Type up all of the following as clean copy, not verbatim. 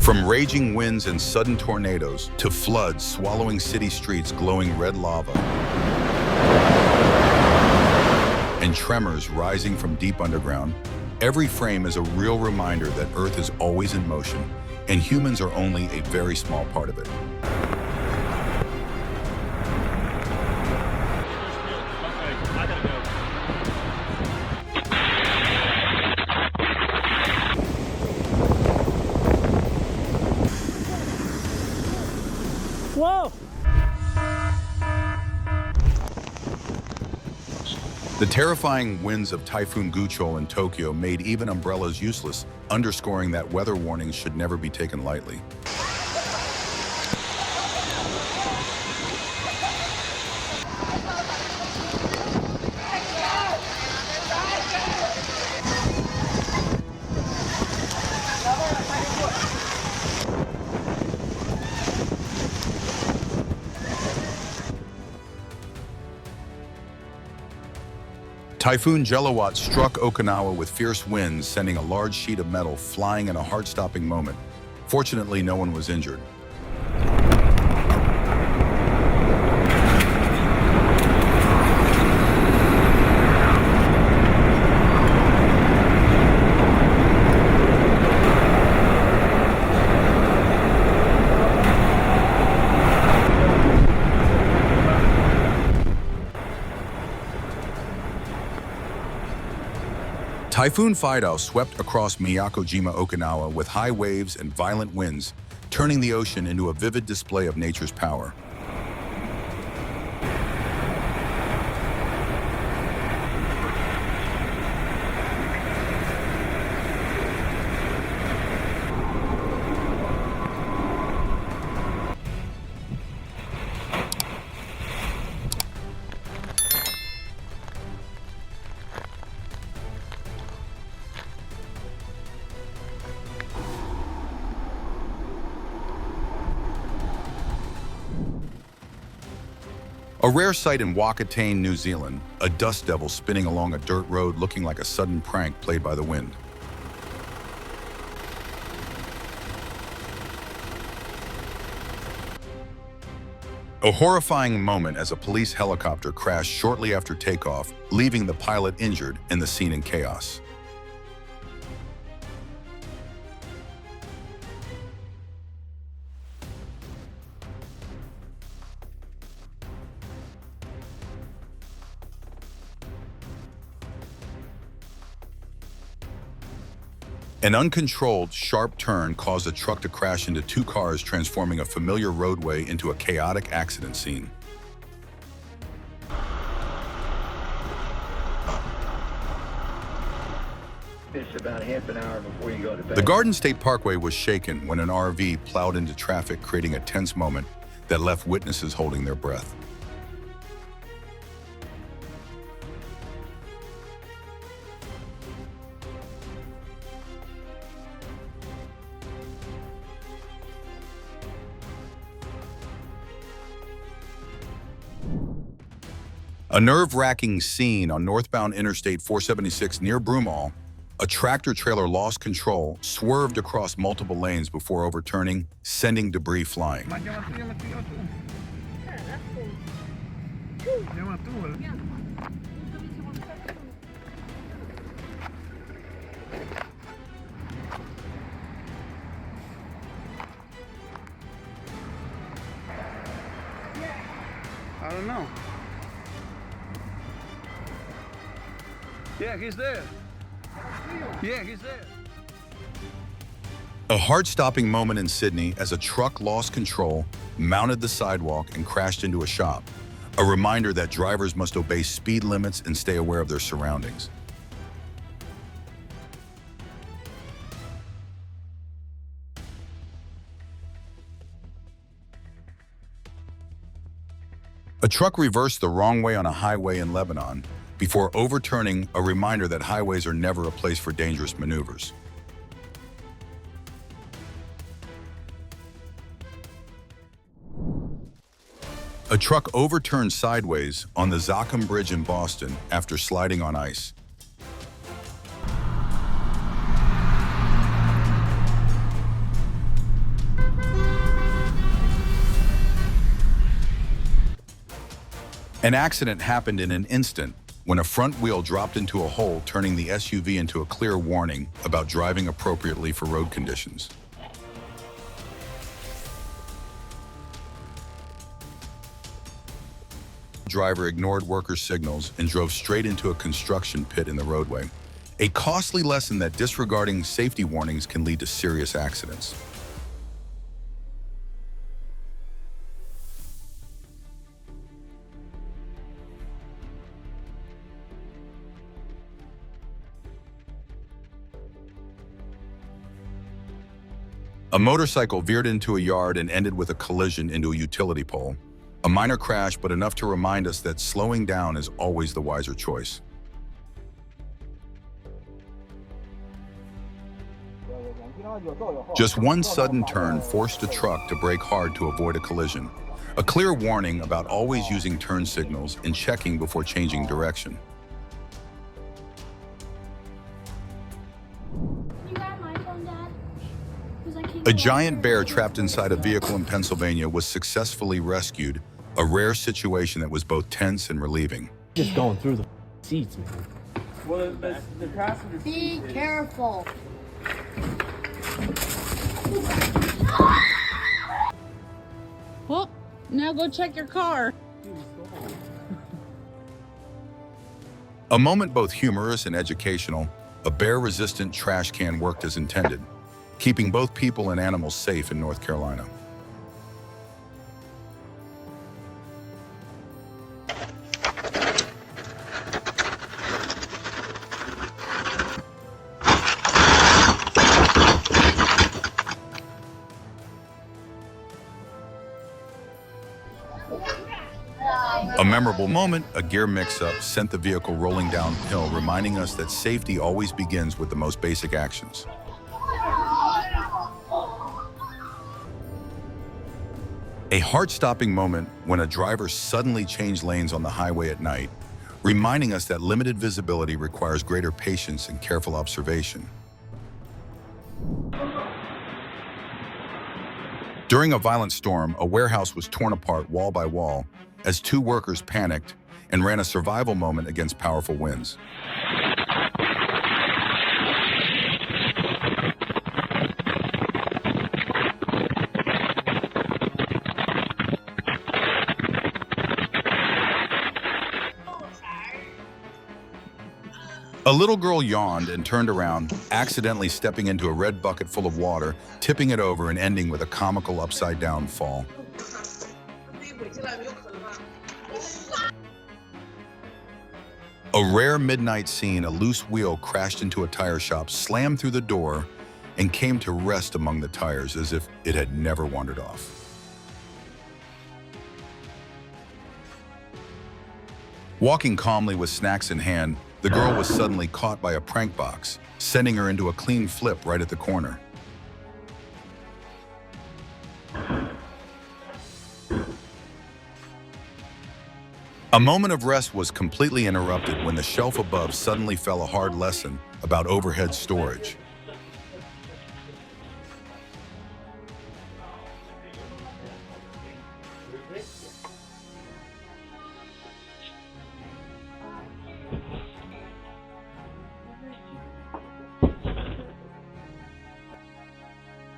From raging winds and sudden tornadoes to floods swallowing city streets glowing red lava and tremors rising from deep underground, every frame is a real reminder that Earth is always in motion and humans are only a very small part of it. Whoa! The terrifying winds of Typhoon Guchol in Tokyo made even umbrellas useless, underscoring that weather warnings should never be taken lightly. Typhoon Jelawat struck Okinawa with fierce winds, sending a large sheet of metal flying in a heart-stopping moment. Fortunately, no one was injured. Typhoon Fidao swept across Miyakojima, Okinawa with high waves and violent winds, turning the ocean into a vivid display of nature's power. A rare sight in Wakatane, New Zealand, a dust devil spinning along a dirt road looking like a sudden prank played by the wind. A horrifying moment as a police helicopter crashed shortly after takeoff, leaving the pilot injured and the scene in chaos. An uncontrolled, sharp turn caused a truck to crash into two cars, transforming a familiar roadway into a chaotic accident scene. It's about half an hour before you go to bed. The Garden State Parkway was shaken when an RV plowed into traffic, creating a tense moment that left witnesses holding their breath. A nerve-wracking scene on northbound Interstate 476 near Broomall. A tractor-trailer lost control, swerved across multiple lanes before overturning, sending debris flying. I don't know. Yeah, he's there. Yeah, he's there. A heart-stopping moment in Sydney as a truck lost control, mounted the sidewalk, and crashed into a shop. A reminder that drivers must obey speed limits and stay aware of their surroundings. A truck reversed the wrong way on a highway in Lebanon before overturning, a reminder that highways are never a place for dangerous maneuvers. A truck overturned sideways on the Zachem Bridge in Boston after sliding on ice. An accident happened in an instant when a front wheel dropped into a hole, turning the SUV into a clear warning about driving appropriately for road conditions. The driver ignored worker signals and drove straight into a construction pit in the roadway. A costly lesson that disregarding safety warnings can lead to serious accidents. A motorcycle veered into a yard and ended with a collision into a utility pole. A minor crash, but enough to remind us that slowing down is always the wiser choice. Just one sudden turn forced a truck to brake hard to avoid a collision. A clear warning about always using turn signals and checking before changing direction. A giant bear trapped inside a vehicle in Pennsylvania was successfully rescued, a rare situation that was both tense and relieving. Just going through the seats, man. Well, the passenger Be careful. Well, now go check your car. A moment both humorous and educational, a bear-resistant trash can worked as intended, keeping both people and animals safe in North Carolina. A memorable moment, a gear mix-up, sent the vehicle rolling downhill, reminding us that safety always begins with the most basic actions. A heart-stopping moment when a driver suddenly changed lanes on the highway at night, reminding us that limited visibility requires greater patience and careful observation. During a violent storm, a warehouse was torn apart wall by wall as two workers panicked and ran a survival moment against powerful winds. A little girl yawned and turned around, accidentally stepping into a red bucket full of water, tipping it over and ending with a comical upside-down fall. A rare midnight scene, a loose wheel crashed into a tire shop, slammed through the door, and came to rest among the tires as if it had never wandered off. Walking calmly with snacks in hand, the girl was suddenly caught by a prank box, sending her into a clean flip right at the corner. A moment of rest was completely interrupted when the shelf above suddenly fell a hard lesson about overhead storage.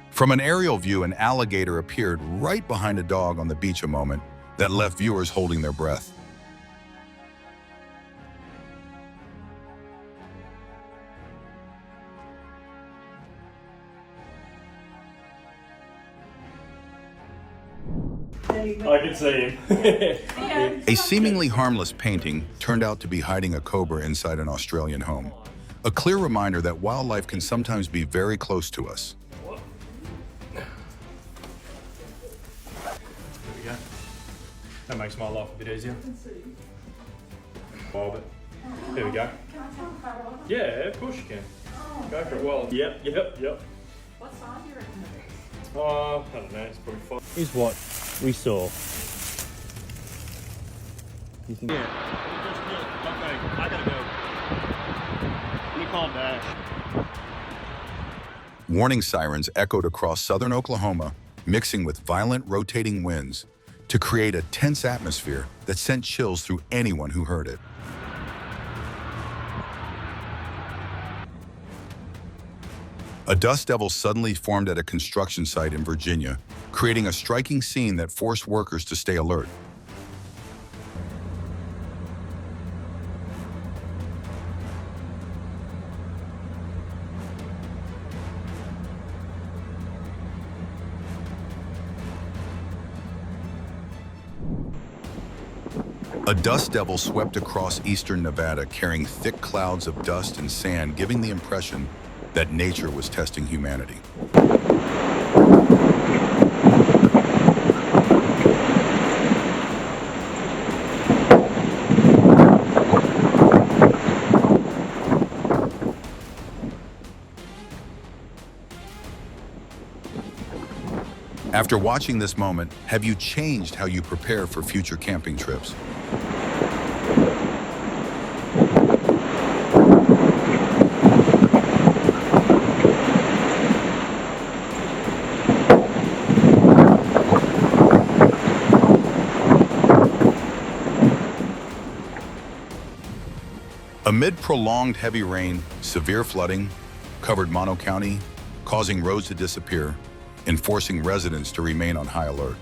From an aerial view, an alligator appeared right behind a dog on the beach, a moment that left viewers holding their breath. I can see him. A seemingly harmless painting turned out to be hiding a cobra inside an Australian home. A clear reminder that wildlife can sometimes be very close to us. There we go. That makes my life a bit easier. Bob it. There we go. Yeah, of course you can. Go for it. Well, yep. What size do you reckon it is? I don't know, it's probably fine. Here's what we saw. You think? Yeah. I gotta go. You call Dash. Warning sirens echoed across southern Oklahoma, mixing with violent rotating winds, to create a tense atmosphere that sent chills through anyone who heard it. A dust devil suddenly formed at a construction site in Virginia, creating a striking scene that forced workers to stay alert. A dust devil swept across eastern Nevada carrying thick clouds of dust and sand, giving the impression that nature was testing humanity. After watching this moment, have you changed how you prepare for future camping trips? Amid prolonged heavy rain, severe flooding covered Mono County, causing roads to disappear and forcing residents to remain on high alert.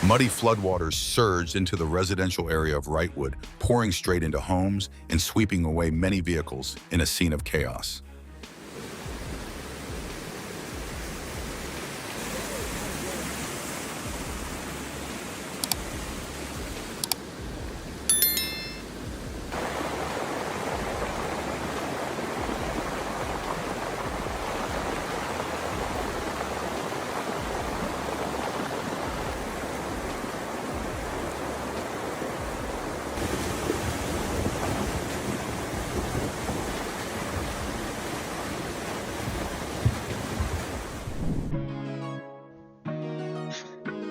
Muddy floodwaters surged into the residential area of Wrightwood, pouring straight into homes and sweeping away many vehicles in a scene of chaos.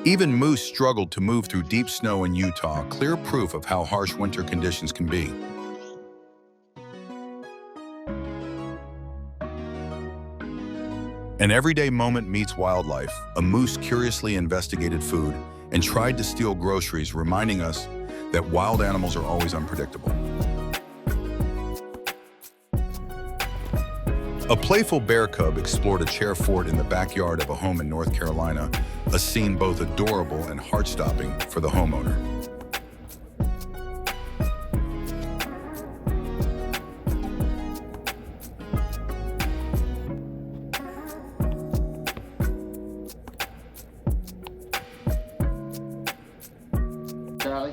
Even moose struggled to move through deep snow in Utah, clear proof of how harsh winter conditions can be. An everyday moment meets wildlife. A moose curiously investigated food and tried to steal groceries, reminding us that wild animals are always unpredictable. A playful bear cub explored a chair fort in the backyard of a home in North Carolina, a scene both adorable and heart-stopping for the homeowner. Charlie.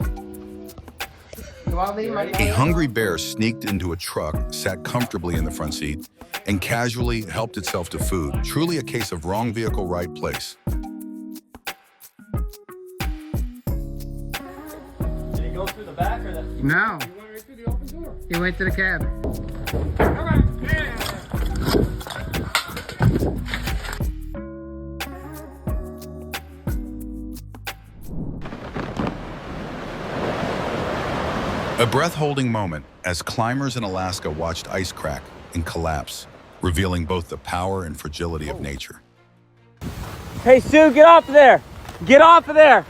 You want to leave my A hungry bear sneaked into a truck, sat comfortably in the front seat, and casually helped itself to food. Truly a case of wrong vehicle, right place. Did he go through the back or the? No, He went right through the open door. he went to the cabin. Come on. Yeah. A breath-holding moment as climbers in Alaska watched ice crack and collapse, revealing both the power and fragility of nature. Hey Sue, get off of there! Get off of there!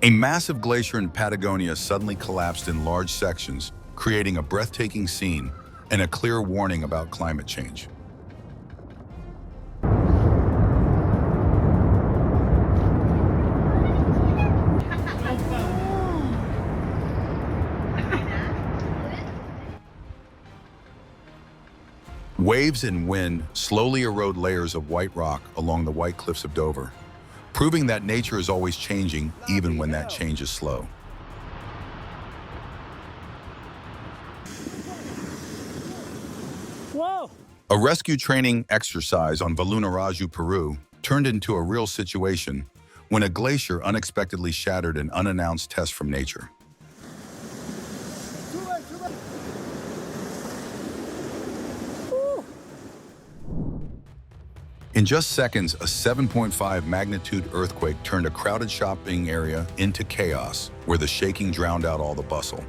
A massive glacier in Patagonia suddenly collapsed in large sections, creating a breathtaking scene and a clear warning about climate change. Waves and wind slowly erode layers of white rock along the white cliffs of Dover, proving that nature is always changing, even when that change is slow. Whoa! A rescue training exercise on Valunaraju, Peru, turned into a real situation when a glacier unexpectedly shattered an unannounced test from nature. In just seconds, a 7.5 magnitude earthquake turned a crowded shopping area into chaos, where the shaking drowned out all the bustle.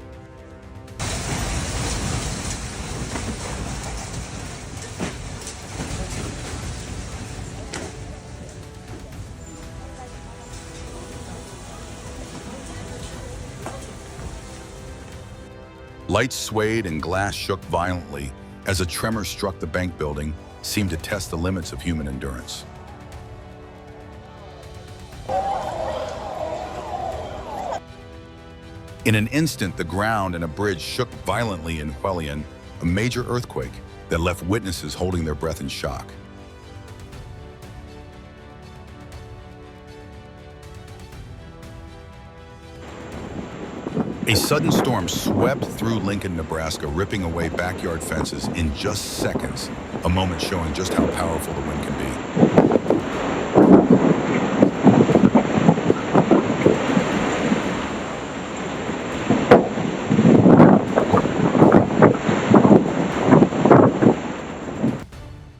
Lights swayed and glass shook violently as a tremor struck the bank building, seemed to test the limits of human endurance. In an instant, the ground and a bridge shook violently in Hualien, a major earthquake that left witnesses holding their breath in shock. A sudden storm swept through Lincoln, Nebraska, ripping away backyard fences in just seconds, a moment showing just how powerful the wind can be.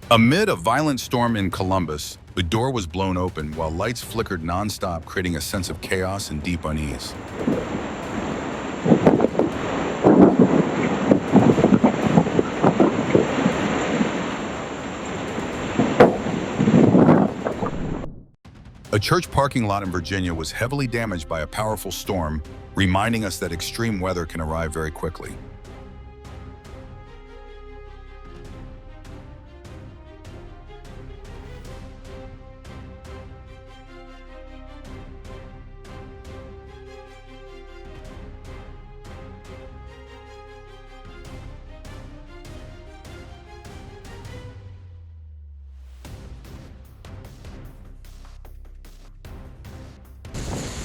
Amid a violent storm in Columbus, the door was blown open while lights flickered nonstop, creating a sense of chaos and deep unease. A church parking lot in Virginia was heavily damaged by a powerful storm, reminding us that extreme weather can arrive very quickly.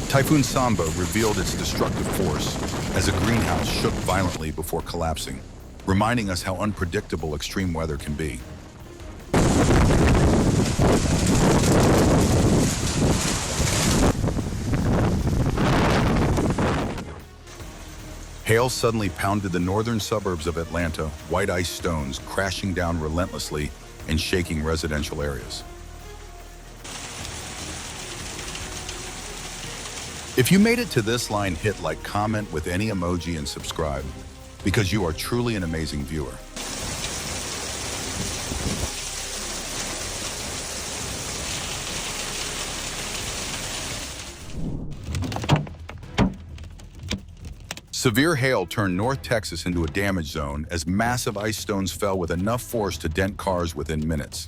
Typhoon Samba revealed its destructive force as a greenhouse shook violently before collapsing, reminding us how unpredictable extreme weather can be. Hail suddenly pounded the northern suburbs of Atlanta, white ice stones crashing down relentlessly and shaking residential areas. If you made it to this line, hit like, comment with any emoji, and subscribe, because you are truly an amazing viewer. Severe hail turned North Texas into a damage zone as massive ice stones fell with enough force to dent cars within minutes.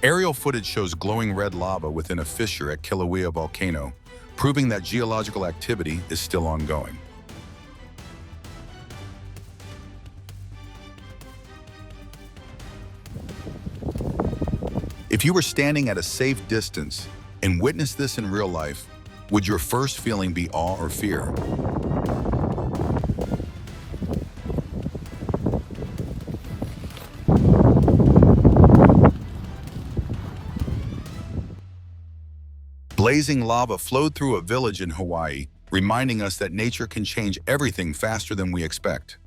Aerial footage shows glowing red lava within a fissure at Kilauea volcano, proving that geological activity is still ongoing. If you were standing at a safe distance and witnessed this in real life, would your first feeling be awe or fear? Blazing lava flowed through a village in Hawaii, reminding us that nature can change everything faster than we expect.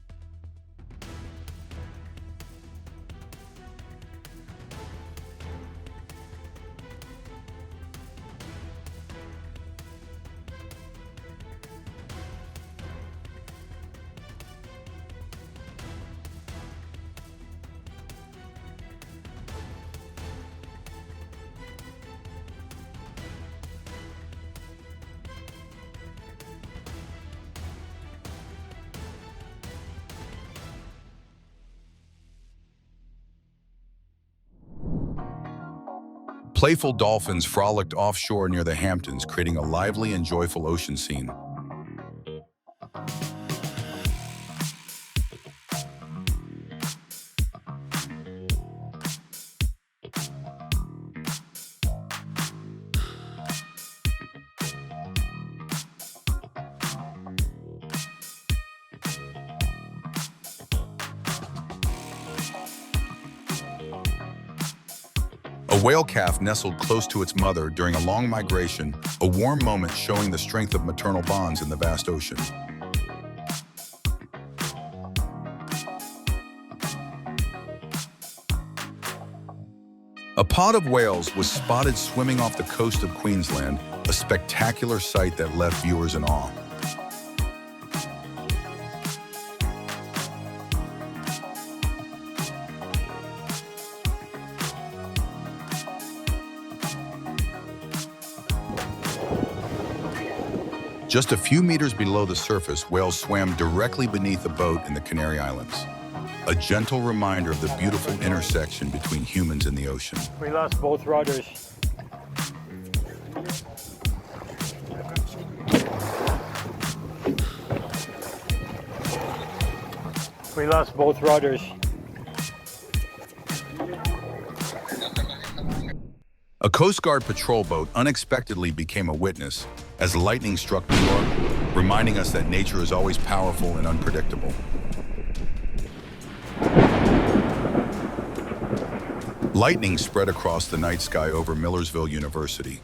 Playful dolphins frolicked offshore near the Hamptons, creating a lively and joyful ocean scene. A whale calf nestled close to its mother during a long migration, a warm moment showing the strength of maternal bonds in the vast ocean. A pod of whales was spotted swimming off the coast of Queensland, a spectacular sight that left viewers in awe. Just a few meters below the surface, whales swam directly beneath a boat in the Canary Islands. A gentle reminder of the beautiful intersection between humans and the ocean. We lost both rudders. We lost both rudders. A Coast Guard patrol boat unexpectedly became a witness as lightning struck New York, reminding us that nature is always powerful and unpredictable. Lightning spread across the night sky over Millersville University,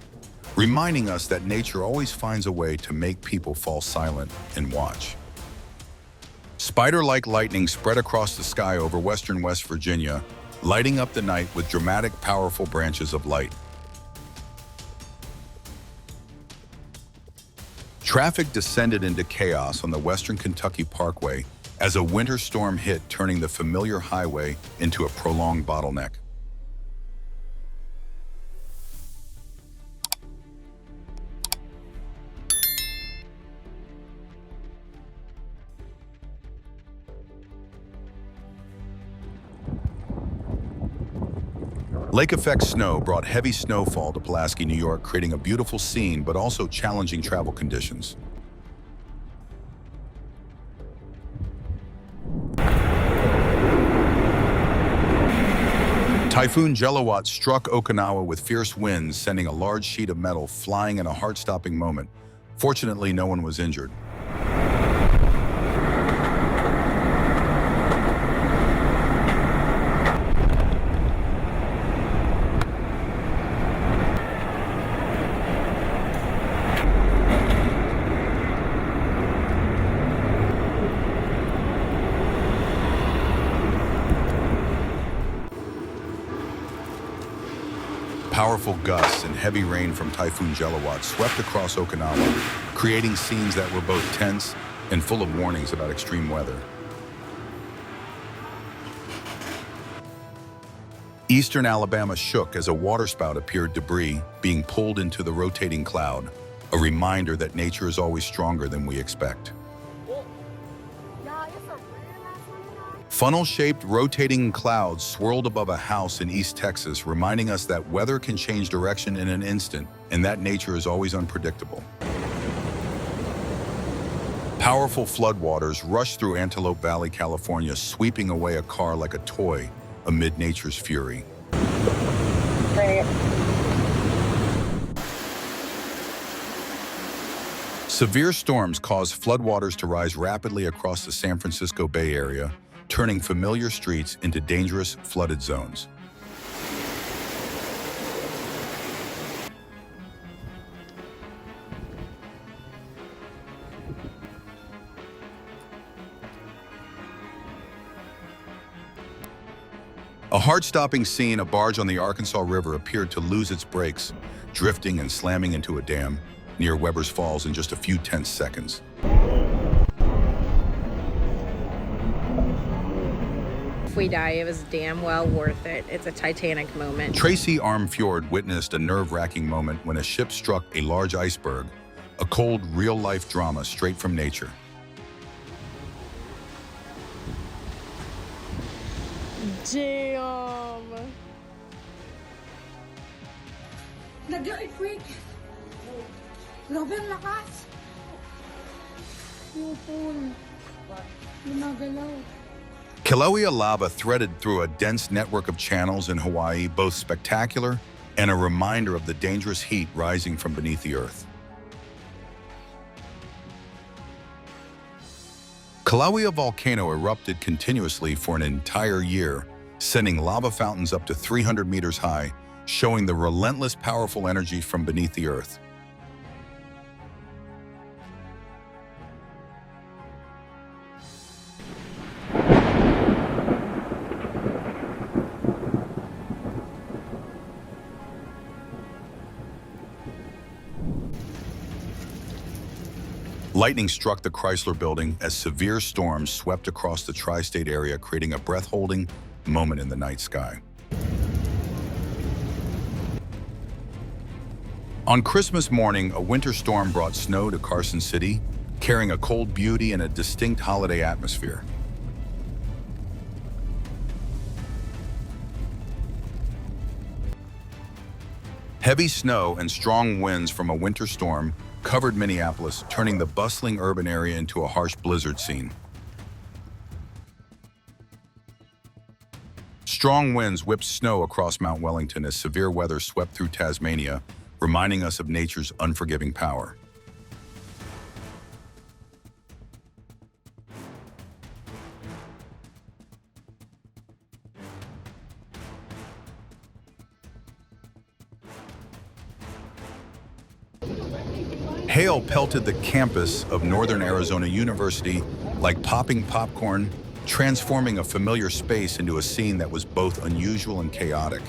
reminding us that nature always finds a way to make people fall silent and watch. Spider-like lightning spread across the sky over western West Virginia, lighting up the night with dramatic, powerful branches of light. Traffic descended into chaos on the Western Kentucky Parkway as a winter storm hit, turning the familiar highway into a prolonged bottleneck. Lake effect snow brought heavy snowfall to Pulaski, New York, creating a beautiful scene but also challenging travel conditions. Typhoon Jelawat struck Okinawa with fierce winds, sending a large sheet of metal flying in a heart-stopping moment. Fortunately, no one was injured. Powerful gusts and heavy rain from Typhoon Jelawat swept across Okinawa, creating scenes that were both tense and full of warnings about extreme weather. Eastern Alabama shook as a waterspout appeared debris being pulled into the rotating cloud, a reminder that nature is always stronger than we expect. Funnel-shaped rotating clouds swirled above a house in East Texas, reminding us that weather can change direction in an instant and that nature is always unpredictable. Powerful floodwaters rushed through Antelope Valley, California, sweeping away a car like a toy amid nature's fury. Severe storms caused floodwaters to rise rapidly across the San Francisco Bay Area, turning familiar streets into dangerous flooded zones. A heart-stopping scene: a barge on the Arkansas River appeared to lose its brakes, drifting and slamming into a dam near Weber's Falls in just a few tense seconds. If we die, it was damn well worth it. It's a Titanic moment. Tracy Armfjord witnessed a nerve-wracking moment when a ship struck a large iceberg, a cold, real-life drama straight from nature. Damn. Nag-earthquake. Grabe ang lakas. Yung pool. Lumagalaw. Kilauea lava threaded through a dense network of channels in Hawaii, both spectacular and a reminder of the dangerous heat rising from beneath the earth. Kilauea volcano erupted continuously for an entire year, sending lava fountains up to 300 meters high, showing the relentless, powerful energy from beneath the earth. Lightning struck the Chrysler Building as severe storms swept across the tri-state area, creating a breath-holding moment in the night sky. On Christmas morning, a winter storm brought snow to Carson City, carrying a cold beauty and a distinct holiday atmosphere. Heavy snow and strong winds from a winter storm covered Minneapolis, turning the bustling urban area into a harsh blizzard scene. Strong winds whipped snow across Mount Wellington as severe weather swept through Tasmania, reminding us of nature's unforgiving power. Hail pelted the campus of Northern Arizona University like popping popcorn, transforming a familiar space into a scene that was both unusual and chaotic.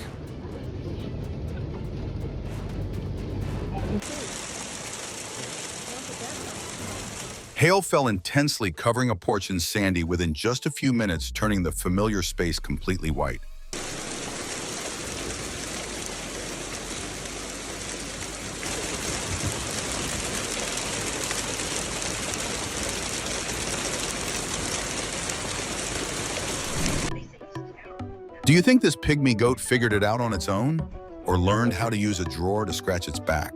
Hail fell intensely, covering a porch in Sandy within just a few minutes, turning the familiar space completely white. Do you think this pygmy goat figured it out on its own, or learned how to use a drawer to scratch its back?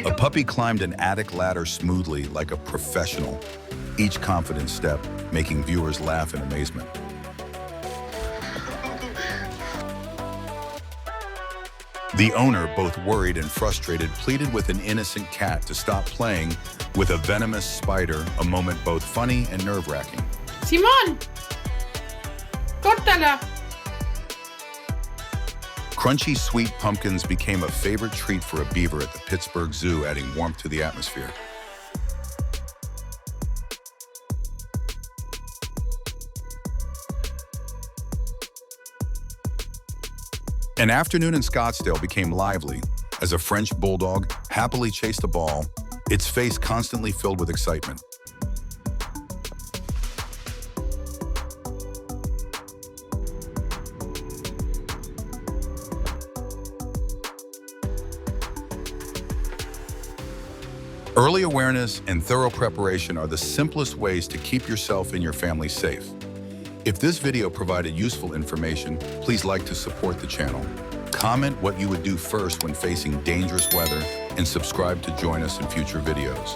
A puppy climbed an attic ladder smoothly like a professional, each confident step making viewers laugh in amazement. The owner, both worried and frustrated, pleaded with an innocent cat to stop playing with a venomous spider, a moment both funny and nerve-wracking. Simón, córtala. Crunchy sweet pumpkins became a favorite treat for a beaver at the Pittsburgh Zoo, adding warmth to the atmosphere. An afternoon in Scottsdale became lively as a French bulldog happily chased a ball, its face constantly filled with excitement. Early awareness and thorough preparation are the simplest ways to keep yourself and your family safe. If this video provided useful information, please like to support the channel. Comment what you would do first when facing dangerous weather and subscribe to join us in future videos.